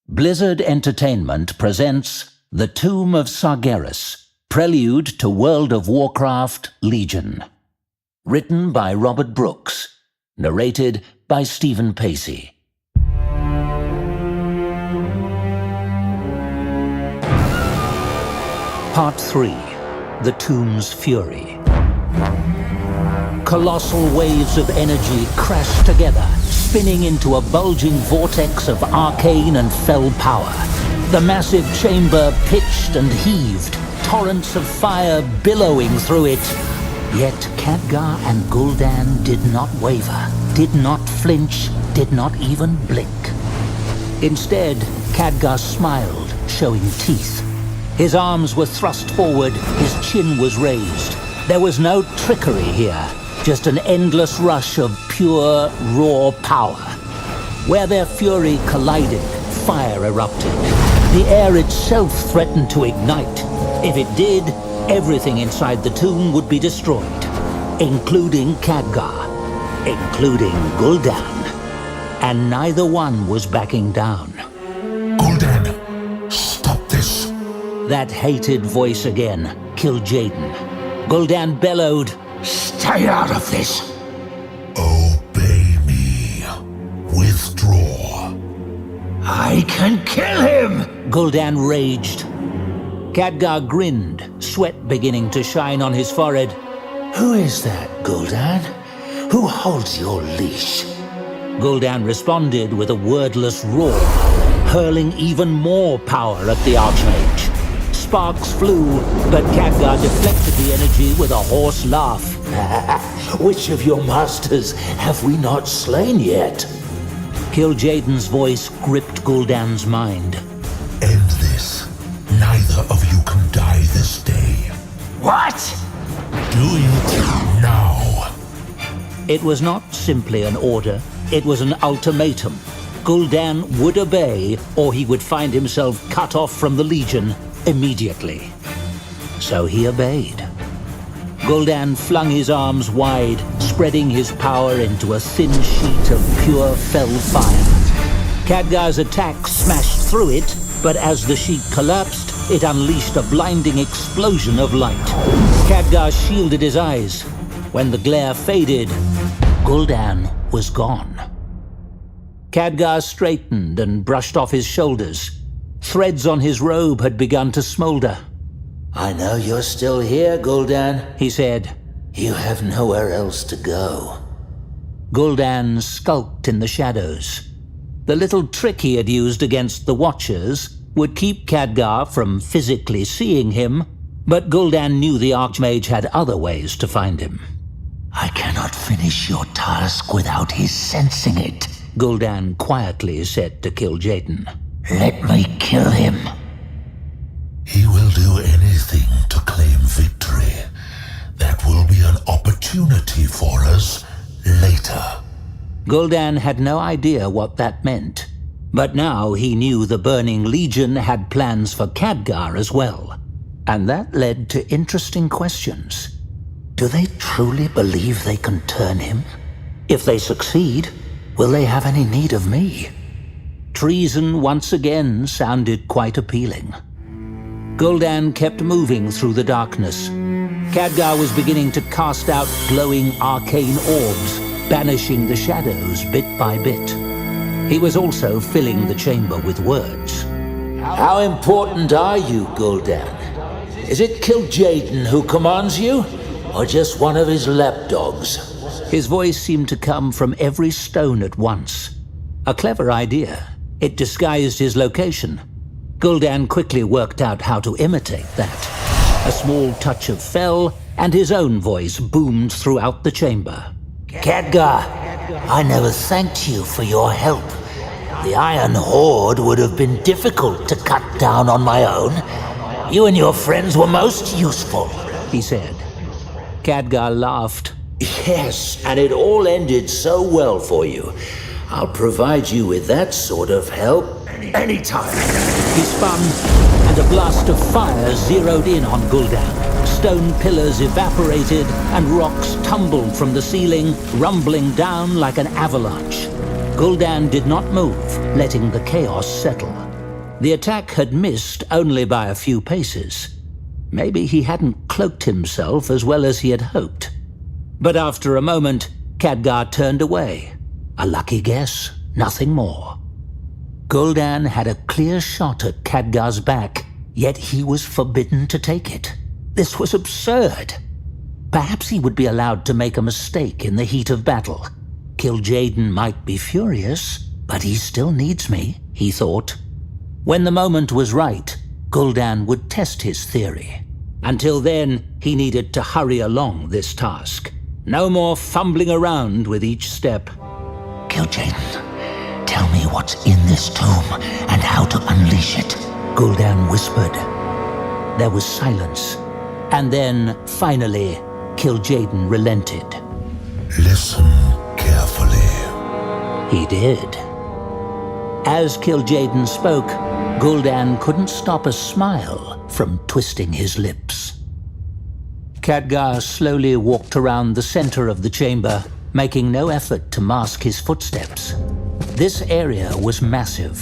Blizzard Entertainment presents The Tomb of Sargeras, prelude to World of Warcraft Legion. Written by Robert Brooks. Narrated by Stephen Pacey. Part 3. The Tomb's Fury. Colossal waves of energy crashed together, spinning into a bulging vortex of arcane and fell power. The massive chamber pitched and heaved, torrents of fire billowing through it. Yet Khadgar and Gul'dan did not waver, did not flinch, did not even blink. Instead, Khadgar smiled, showing teeth. His arms were thrust forward, his chin was raised. There was no trickery here, just an endless rush of pure, raw power. Where their fury collided, fire erupted. The air itself threatened to ignite. If it did, everything inside the tomb would be destroyed, including Khadgar, including Gul'dan. And neither one was backing down. Gul'dan, stop this. That hated voice again, Kil'jaeden. Gul'dan bellowed, "Stay out of this!" Obey me. Withdraw. "I can kill him!" Gul'dan raged. Khadgar grinned, sweat beginning to shine on his forehead. "Who is that, Gul'dan? Who holds your leash?" Gul'dan responded with a wordless roar, hurling even more power at the Archmage. Sparks flew, but Khadgar deflected the energy with a hoarse laugh. "Which of your masters have we not slain yet?" Kil'jaeden's voice gripped Gul'dan's mind. End this. Neither of you can die this day. "What?" Do it now. It was not simply an order, it was an ultimatum. Gul'dan would obey, or he would find himself cut off from the Legion immediately. So he obeyed. Gul'dan flung his arms wide, spreading his power into a thin sheet of pure fell fire. Khadgar's attack smashed through it, but as the sheet collapsed, it unleashed a blinding explosion of light. Khadgar shielded his eyes. When the glare faded, Gul'dan was gone. Khadgar straightened and brushed off his shoulders. Threads on his robe had begun to smolder. "I know you're still here, Gul'dan," he said. "You have nowhere else to go." Gul'dan skulked in the shadows. The little trick he had used against the Watchers would keep Khadgar from physically seeing him, but Gul'dan knew the Archmage had other ways to find him. "I cannot finish your task without his sensing it," Gul'dan quietly said to Kil'jaeden. "Let me kill him." He will do anything to claim victory. That will be an opportunity for us later. Gul'dan had no idea what that meant, but now he knew the Burning Legion had plans for Khadgar as well, and that led to interesting questions. Do they truly believe they can turn him? If they succeed, will they have any need of me? Treason once again sounded quite appealing. Gul'dan kept moving through the darkness. Khadgar was beginning to cast out glowing arcane orbs, banishing the shadows bit by bit. He was also filling the chamber with words. "How important are you, Gul'dan? Is it Kil'jaeden who commands you, or just one of his lapdogs?" His voice seemed to come from every stone at once. A clever idea. It disguised his location. Gul'dan quickly worked out how to imitate that. A small touch of fell, and his own voice boomed throughout the chamber. "Khadgar, I never thanked you for your help. The Iron Horde would have been difficult to cut down on my own. You and your friends were most useful," he said. Khadgar laughed. "Yes, and it all ended so well for you. I'll provide you with that sort of help anytime." He spun, and a blast of fire zeroed in on Gul'dan. Stone pillars evaporated, and rocks tumbled from the ceiling, rumbling down like an avalanche. Gul'dan did not move, letting the chaos settle. The attack had missed only by a few paces. Maybe he hadn't cloaked himself as well as he had hoped. But after a moment, Khadgar turned away. A lucky guess, nothing more. Gul'dan had a clear shot at Khadgar's back, yet he was forbidden to take it. This was absurd. Perhaps he would be allowed to make a mistake in the heat of battle. Kil'jaeden might be furious, but he still needs me, he thought. When the moment was right, Gul'dan would test his theory. Until then, he needed to hurry along this task. No more fumbling around with each step. Kil'jaeden, tell me what's in this tomb and how to unleash it, Gul'dan whispered. There was silence, and then, finally, Kil'jaeden relented. Listen carefully. He did. As Kil'jaeden spoke, Gul'dan couldn't stop a smile from twisting his lips. Khadgar slowly walked around the center of the chamber, making no effort to mask his footsteps. This area was massive.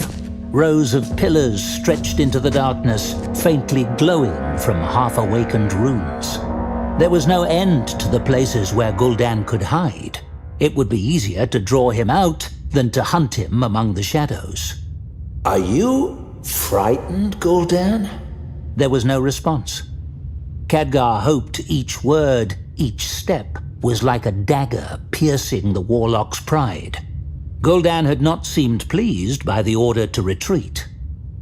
Rows of pillars stretched into the darkness, faintly glowing from half-awakened runes. There was no end to the places where Gul'dan could hide. It would be easier to draw him out than to hunt him among the shadows. Are you frightened, Gul'dan? There was no response. Khadgar hoped each word, each step, was like a dagger piercing the warlock's pride. Gul'dan had not seemed pleased by the order to retreat.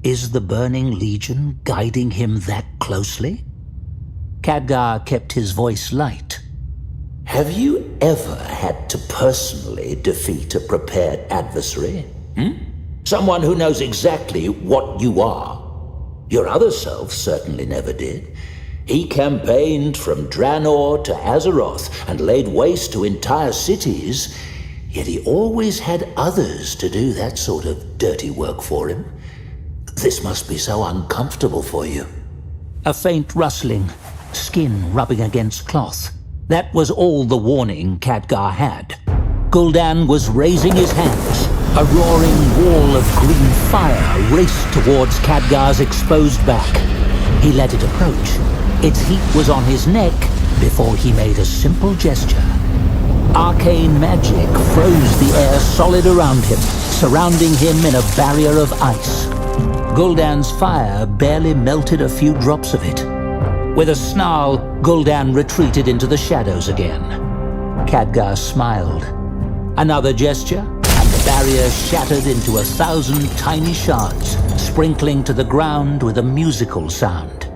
Is the Burning Legion guiding him that closely? Khadgar kept his voice light. Have you ever had to personally defeat a prepared adversary? Someone who knows exactly what you are? Your other self certainly never did. He campaigned from Draenor to Azeroth and laid waste to entire cities, yet he always had others to do that sort of dirty work for him. This must be so uncomfortable for you. A faint rustling, skin rubbing against cloth. That was all the warning Khadgar had. Gul'dan was raising his hands. A roaring wall of green fire raced towards Khadgar's exposed back. He let it approach. Its heat was on his neck before he made a simple gesture. Arcane magic froze the air solid around him, surrounding him in a barrier of ice. Gul'dan's fire barely melted a few drops of it. With a snarl, Gul'dan retreated into the shadows again. Khadgar smiled. Another gesture, and the barrier shattered into 1,000 tiny shards, sprinkling to the ground with a musical sound.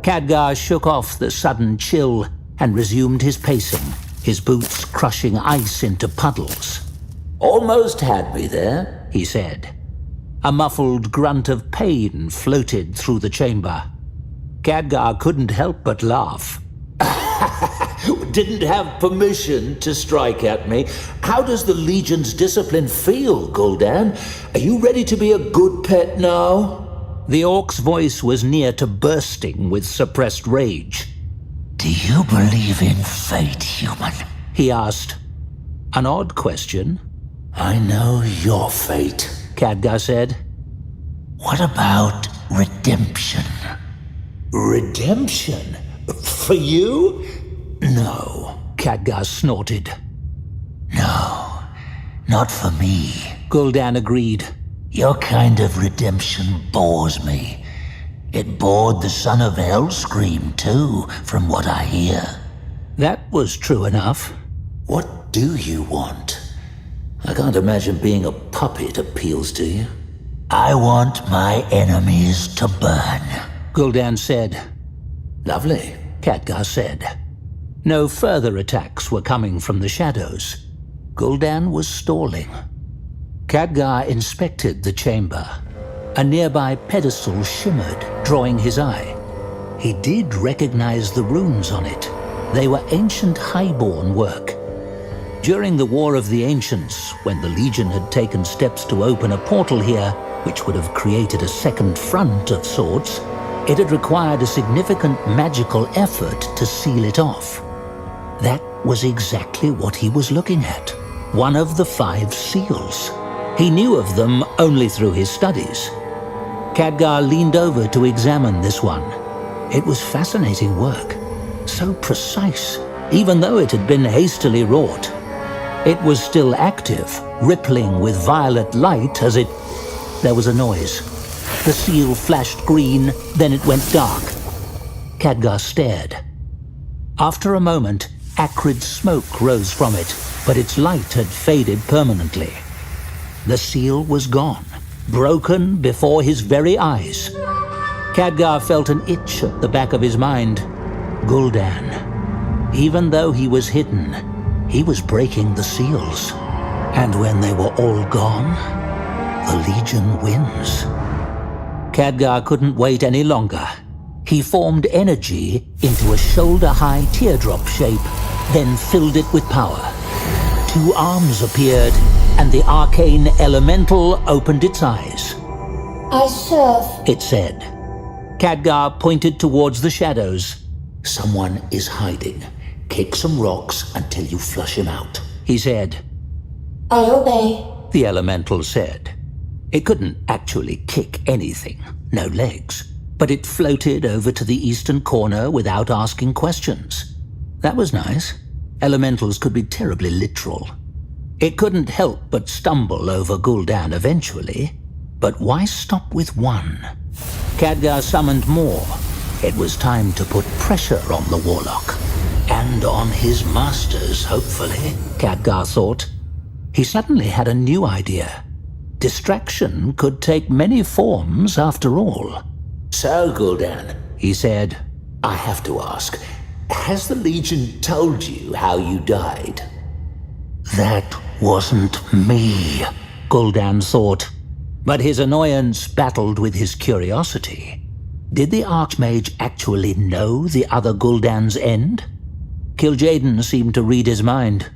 Khadgar shook off the sudden chill and resumed his pacing, his boots crushing ice into puddles. Almost had me there, he said. A muffled grunt of pain floated through the chamber. Khadgar couldn't help but laugh. Didn't have permission to strike at me. How does the Legion's discipline feel, Gul'dan? Are you ready to be a good pet now? The orc's voice was near to bursting with suppressed rage. Do you believe in fate, human? He asked. An odd question. I know your fate, Khadgar said. What about redemption? Redemption? For you? No, Khadgar snorted. No, not for me, Gul'dan agreed. Your kind of redemption bores me. It bored the son of Hellscream too, from what I hear. That was true enough. What do you want? I can't imagine being a puppet appeals to you. I want my enemies to burn, Gul'dan said. Lovely, Khadgar said. No further attacks were coming from the shadows. Gul'dan was stalling. Khadgar inspected the chamber. A nearby pedestal shimmered, drawing his eye. He did recognize the runes on it. They were ancient highborn work. During the War of the Ancients, when the Legion had taken steps to open a portal here, which would have created a second front of sorts, it had required a significant magical effort to seal it off. That was exactly what he was looking at. One of the 5 seals. He knew of them only through his studies. Khadgar leaned over to examine this one. It was fascinating work, so precise, even though it had been hastily wrought. It was still active, rippling with violet light as it... There was a noise. The seal flashed green, then it went dark. Khadgar stared. After a moment, acrid smoke rose from it, but its light had faded permanently. The seal was gone, broken before his very eyes. Khadgar felt an itch at the back of his mind. Gul'dan. Even though he was hidden, he was breaking the seals. And when they were all gone, the Legion wins. Khadgar couldn't wait any longer. He formed energy into a shoulder-high teardrop shape, then filled it with power. 2 arms appeared, and the arcane elemental opened its eyes. I serve, It said. Khadgar pointed towards the shadows. Someone is hiding. Kick some rocks until you flush him out. He said. I obey. The elemental said. It couldn't actually kick anything, no legs, but it floated over to the eastern corner without asking questions. That was nice. Elementals could be terribly literal. It couldn't help but stumble over Gul'dan eventually, but why stop with one? Khadgar summoned more. It was time to put pressure on the warlock. And on his masters, hopefully, Khadgar thought. He suddenly had a new idea. Distraction could take many forms after all. So, Gul'dan, He said. I have to ask, has the Legion told you how you died? That wasn't me, Gul'dan thought. But his annoyance battled with his curiosity. Did the Archmage actually know the other Gul'dan's end? Kil'jaeden seemed to read his mind.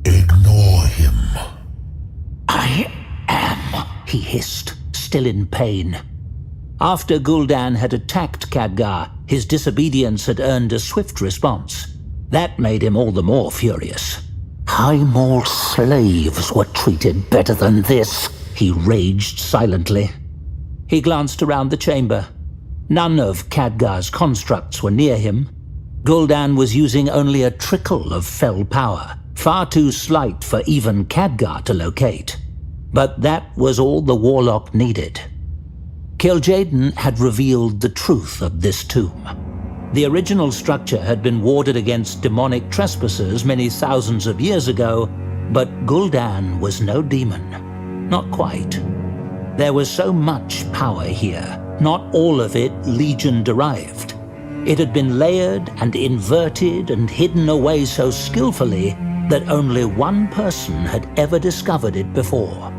Ignore him. I am, he hissed, still in pain. After Gul'dan had attacked Khadgar, his disobedience had earned a swift response. That made him all the more furious. High Maul slaves were treated better than this, he raged silently. He glanced around the chamber. None of Khadgar's constructs were near him. Gul'dan was using only a trickle of fell power, far too slight for even Khadgar to locate. But that was all the warlock needed. Kil'jaeden had revealed the truth of this tomb. The original structure had been warded against demonic trespassers many thousands of years ago, but Gul'dan was no demon. Not quite. There was so much power here, not all of it Legion-derived. It had been layered and inverted and hidden away so skillfully that only one person had ever discovered it before.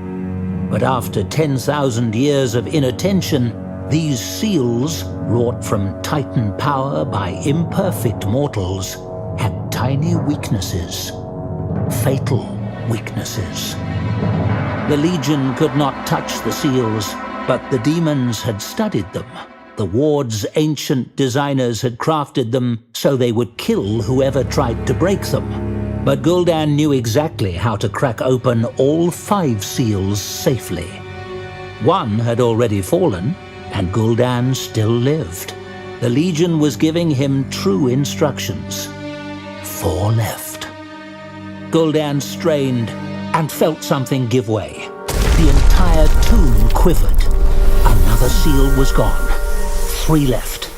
But after 10,000 years of inattention, these seals, wrought from Titan power by imperfect mortals, had tiny weaknesses. Fatal weaknesses. The Legion could not touch the seals, but the demons had studied them. The ward's ancient designers had crafted them so they would kill whoever tried to break them. But Gul'dan knew exactly how to crack open all 5 seals safely. One had already fallen, and Gul'dan still lived. The Legion was giving him true instructions. 4 left. Gul'dan strained and felt something give way. The entire tomb quivered. Another seal was gone. 3 left.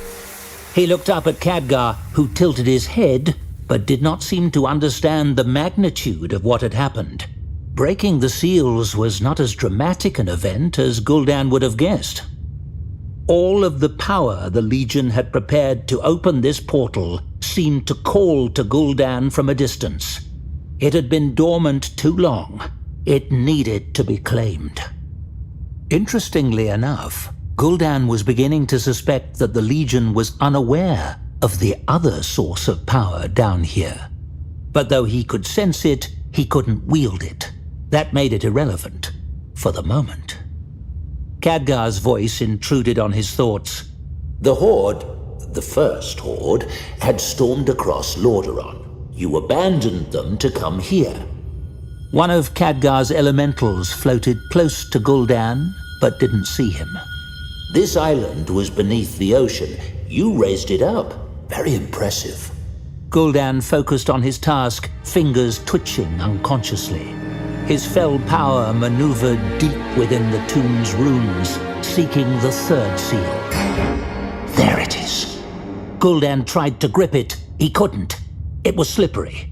He looked up at Khadgar, who tilted his head, but did not seem to understand the magnitude of what had happened. Breaking the seals was not as dramatic an event as Gul'dan would have guessed. All of the power the Legion had prepared to open this portal seemed to call to Gul'dan from a distance. It had been dormant too long. It needed to be claimed. Interestingly enough, Gul'dan was beginning to suspect that the Legion was unaware of the other source of power down here. But though he could sense it, he couldn't wield it. That made it irrelevant, for the moment. Khadgar's voice intruded on his thoughts. The Horde, the first Horde, had stormed across Lordaeron. You abandoned them to come here. One of Khadgar's elementals floated close to Gul'dan, but didn't see him. This island was beneath the ocean. You raised it up. Very impressive. Gul'dan focused on his task, fingers twitching unconsciously. His fell power maneuvered deep within the tomb's runes, seeking the third seal. There it is. Gul'dan tried to grip it. He couldn't. It was slippery.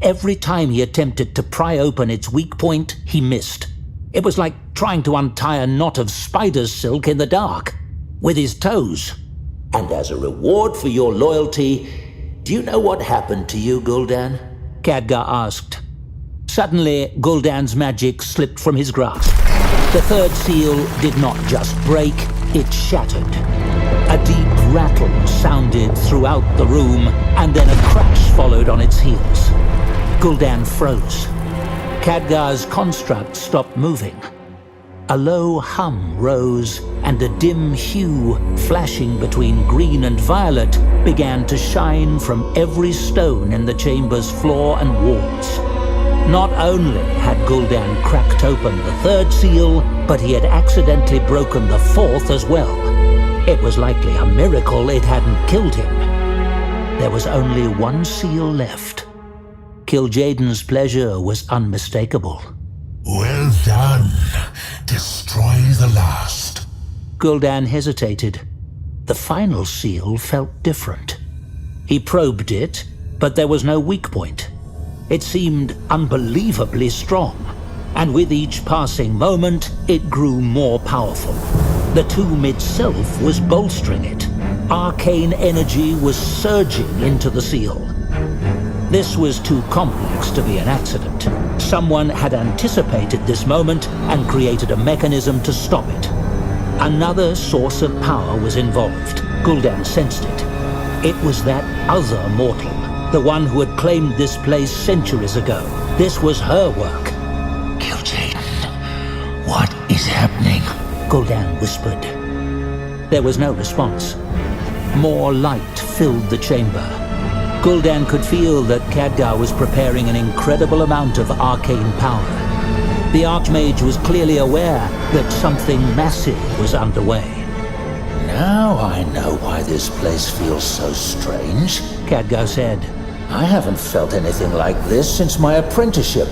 Every time he attempted to pry open its weak point, he missed. It was like trying to untie a knot of spider's silk in the dark, with his toes. And as a reward for your loyalty, do you know what happened to you, Gul'dan? Khadgar asked. Suddenly, Gul'dan's magic slipped from his grasp. The third seal did not just break, it shattered. A deep rattle sounded throughout the room, and then a crash followed on its heels. Gul'dan froze. Khadgar's construct stopped moving. A low hum rose, and a dim hue, flashing between green and violet, began to shine from every stone in the chamber's floor and walls. Not only had Gul'dan cracked open the third seal, but he had accidentally broken the fourth as well. It was likely a miracle it hadn't killed him. There was only one seal left. Kil'jaeden's pleasure was unmistakable. Well done. Destroy the last. Gul'dan hesitated. The final seal felt different. He probed it, but there was no weak point. It seemed unbelievably strong, and with each passing moment, it grew more powerful. The tomb itself was bolstering it. Arcane energy was surging into the seal. This was too complex to be an accident. Someone had anticipated this moment and created a mechanism to stop it. Another source of power was involved. Gul'dan sensed it. It was that other mortal, the one who had claimed this place centuries ago. This was her work. Kil'jaeden, what is happening? Gul'dan whispered. There was no response. More light filled the chamber. Gul'dan could feel that Khadgar was preparing an incredible amount of arcane power. The Archmage was clearly aware that something massive was underway. Now I know why this place feels so strange, Khadgar said. I haven't felt anything like this since my apprenticeship.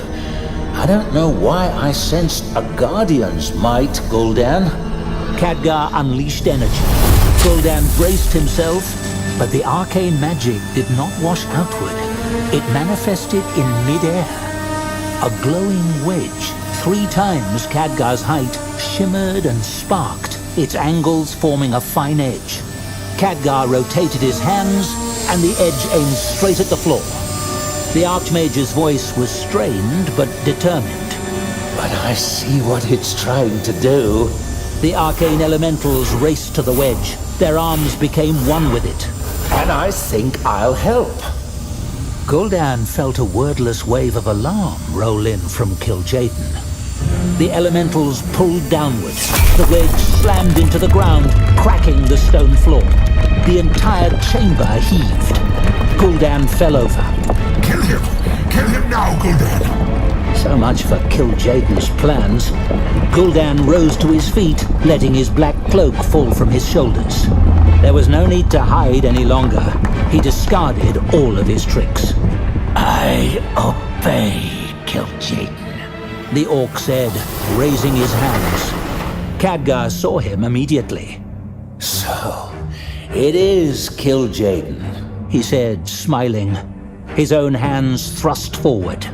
I don't know why I sensed a Guardian's might, Gul'dan. Khadgar unleashed energy. Gul'dan braced himself, but the arcane magic did not wash outward. It manifested in midair. A glowing wedge, 3 times Khadgar's height, shimmered and sparked, its angles forming a fine edge. Khadgar rotated his hands, and the edge aimed straight at the floor. The Archmage's voice was strained but determined. But I see what it's trying to do. The arcane elementals raced to the wedge. Their arms became one with it. And I think I'll help. Gul'dan felt a wordless wave of alarm roll in from Kil'jaeden. The elementals pulled downward. The wedge slammed into the ground, cracking the stone floor. The entire chamber heaved. Gul'dan fell over. Kill him! Kill him now, Gul'dan! So much for Kil'jaeden's plans. Gul'dan rose to his feet, letting his black cloak fall from his shoulders. There was no need to hide any longer. He discarded all of his tricks. I obey, Kil'jaeden, the orc said, raising his hands. Khadgar saw him immediately. So, it is Kil'jaeden, he said, smiling. His own hands thrust forward.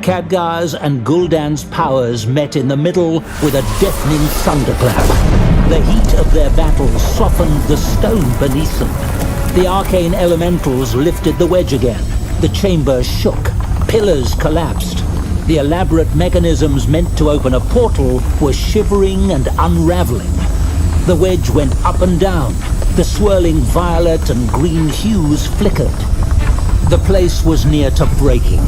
Khadgar's and Gul'dan's powers met in the middle with a deafening thunderclap. The heat of their battle softened the stone beneath them. The arcane elementals lifted the wedge again. The chamber shook. Pillars collapsed. The elaborate mechanisms meant to open a portal were shivering and unraveling. The wedge went up and down. The swirling violet and green hues flickered. The place was near to breaking.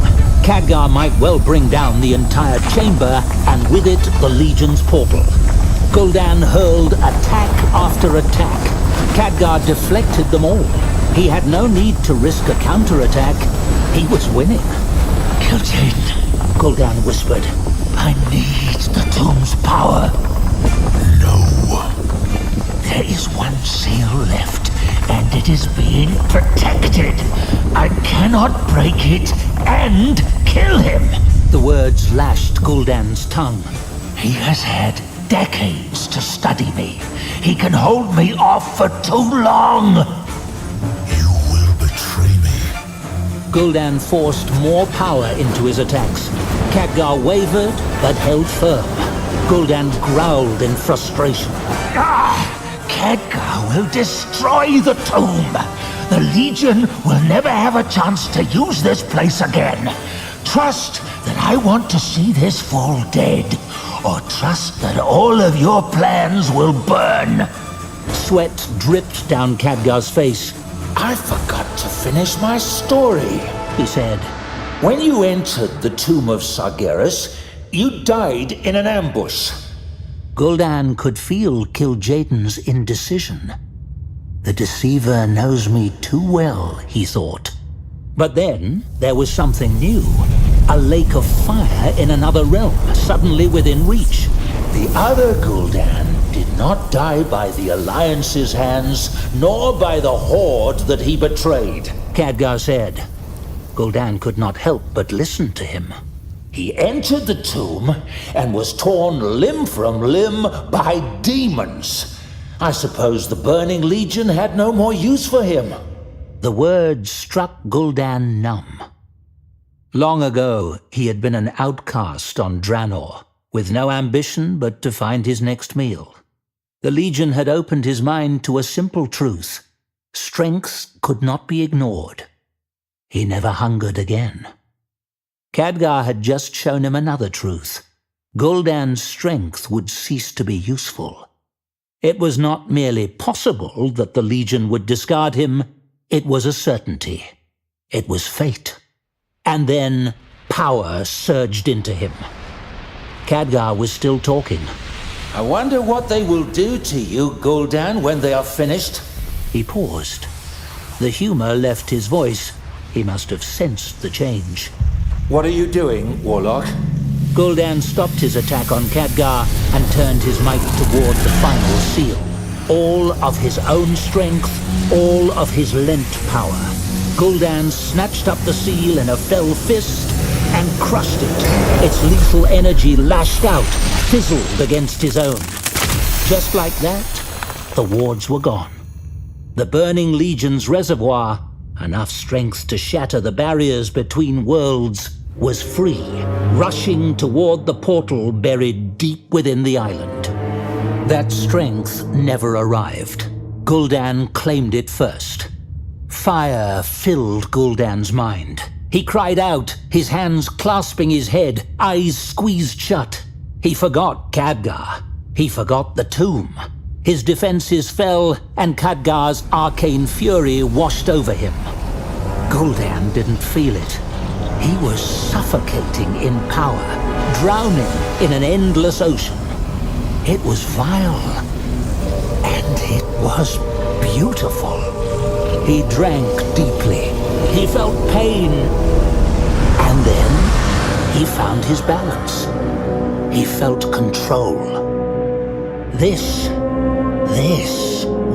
Khadgar might well bring down the entire chamber, and with it, the Legion's portal. Gul'dan hurled attack after attack. Khadgar deflected them all. He had no need to risk a counterattack. He was winning. Kil'jaeden, Gul'dan whispered. I need the tomb's power. No. It is being protected. I cannot break it and kill him. The words lashed Gul'dan's tongue. He has had decades to study me. He can hold me off for too long. You will betray me. Gul'dan forced more power into his attacks. Khadgar wavered, but held firm. Gul'dan growled in frustration. Khadgar will destroy the tomb. The Legion will never have a chance to use this place again. Trust that I want to see this fall dead, or trust that all of your plans will burn. Sweat dripped down Khadgar's face. I forgot to finish my story, He said, When you entered the tomb of Sargeras, you died in an ambush. Gul'dan could feel Kil'jaeden's indecision. The deceiver knows me too well, he thought. But then there was something new. A lake of fire in another realm, suddenly within reach. The other Gul'dan did not die by the Alliance's hands, nor by the Horde that he betrayed. Khadgar said. Gul'dan could not help but listen to him. He entered the tomb and was torn limb from limb by demons. I suppose the Burning Legion had no more use for him. The words struck Gul'dan numb. Long ago, he had been an outcast on Draenor, with no ambition but to find his next meal. The Legion had opened his mind to a simple truth. Strength could not be ignored. He never hungered again. Khadgar had just shown him another truth. Gul'dan's strength would cease to be useful. It was not merely possible that the Legion would discard him, it was a certainty. It was fate. And then power surged into him. Khadgar was still talking. I wonder what they will do to you, Gul'dan, when they are finished. He paused. The humor left his voice. He must have sensed the change. What are you doing, Warlock? Gul'dan stopped his attack on Khadgar and turned his might toward the final seal. All of his own strength, all of his lent power. Gul'dan snatched up the seal in a fell fist and crushed it. Its lethal energy lashed out, fizzled against his own. Just like that, the wards were gone. The Burning Legion's reservoir, enough strength to shatter the barriers between worlds, was free, rushing toward the portal buried deep within the island. That strength never arrived. Gul'dan claimed it first. Fire filled Gul'dan's mind. He cried out, his hands clasping his head, eyes squeezed shut. He forgot Khadgar. He forgot the tomb. His defenses fell, and Khadgar's arcane fury washed over him. Gul'dan didn't feel it. He was suffocating in power, drowning in an endless ocean. It was vile, and it was beautiful. He drank deeply. He felt pain. And then he found his balance. He felt control. This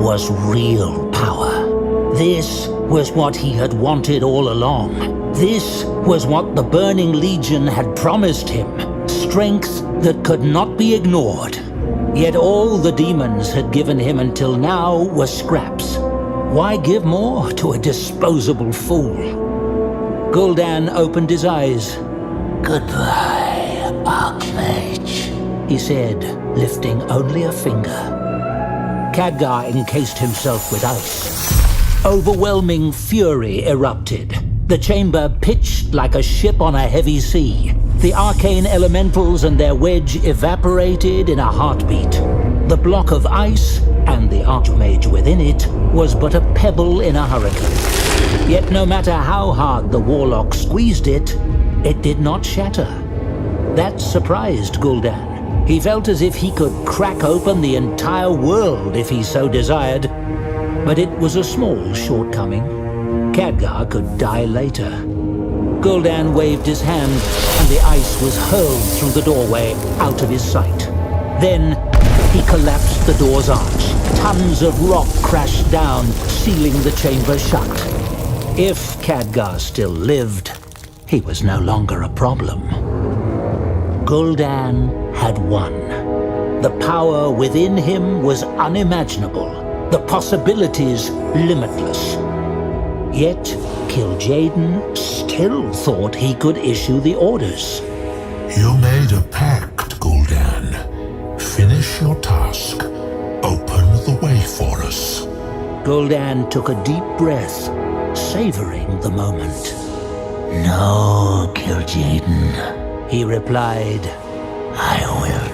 was real power. This was what he had wanted all along. This was what the Burning Legion had promised him. Strength that could not be ignored. Yet all the demons had given him until now were scraps. Why give more to a disposable fool? Gul'dan opened his eyes. Goodbye, Archmage, he said, lifting only a finger. Khadgar encased himself with ice. Overwhelming fury erupted. The chamber pitched like a ship on a heavy sea. The arcane elementals and their wedge evaporated in a heartbeat. The block of ice, and the Archmage within it, was but a pebble in a hurricane. Yet no matter how hard the Warlock squeezed it, it did not shatter. That surprised Gul'dan. He felt as if he could crack open the entire world if he so desired. But it was a small shortcoming. Khadgar could die later. Gul'dan waved his hand, and the ice was hurled through the doorway, out of his sight. Then he collapsed the door's arch, Tons of rock crashed down, sealing the chamber shut. If Khadgar still lived, he was no longer a problem. Gul'dan had won. The power within him was unimaginable, the possibilities limitless. Yet, Kil'jaeden still thought he could issue the orders. You made a pact, Gul'dan. Finish your task. Open the way for us. Gul'dan took a deep breath, savoring the moment. No, Kil'jaeden, he replied. I will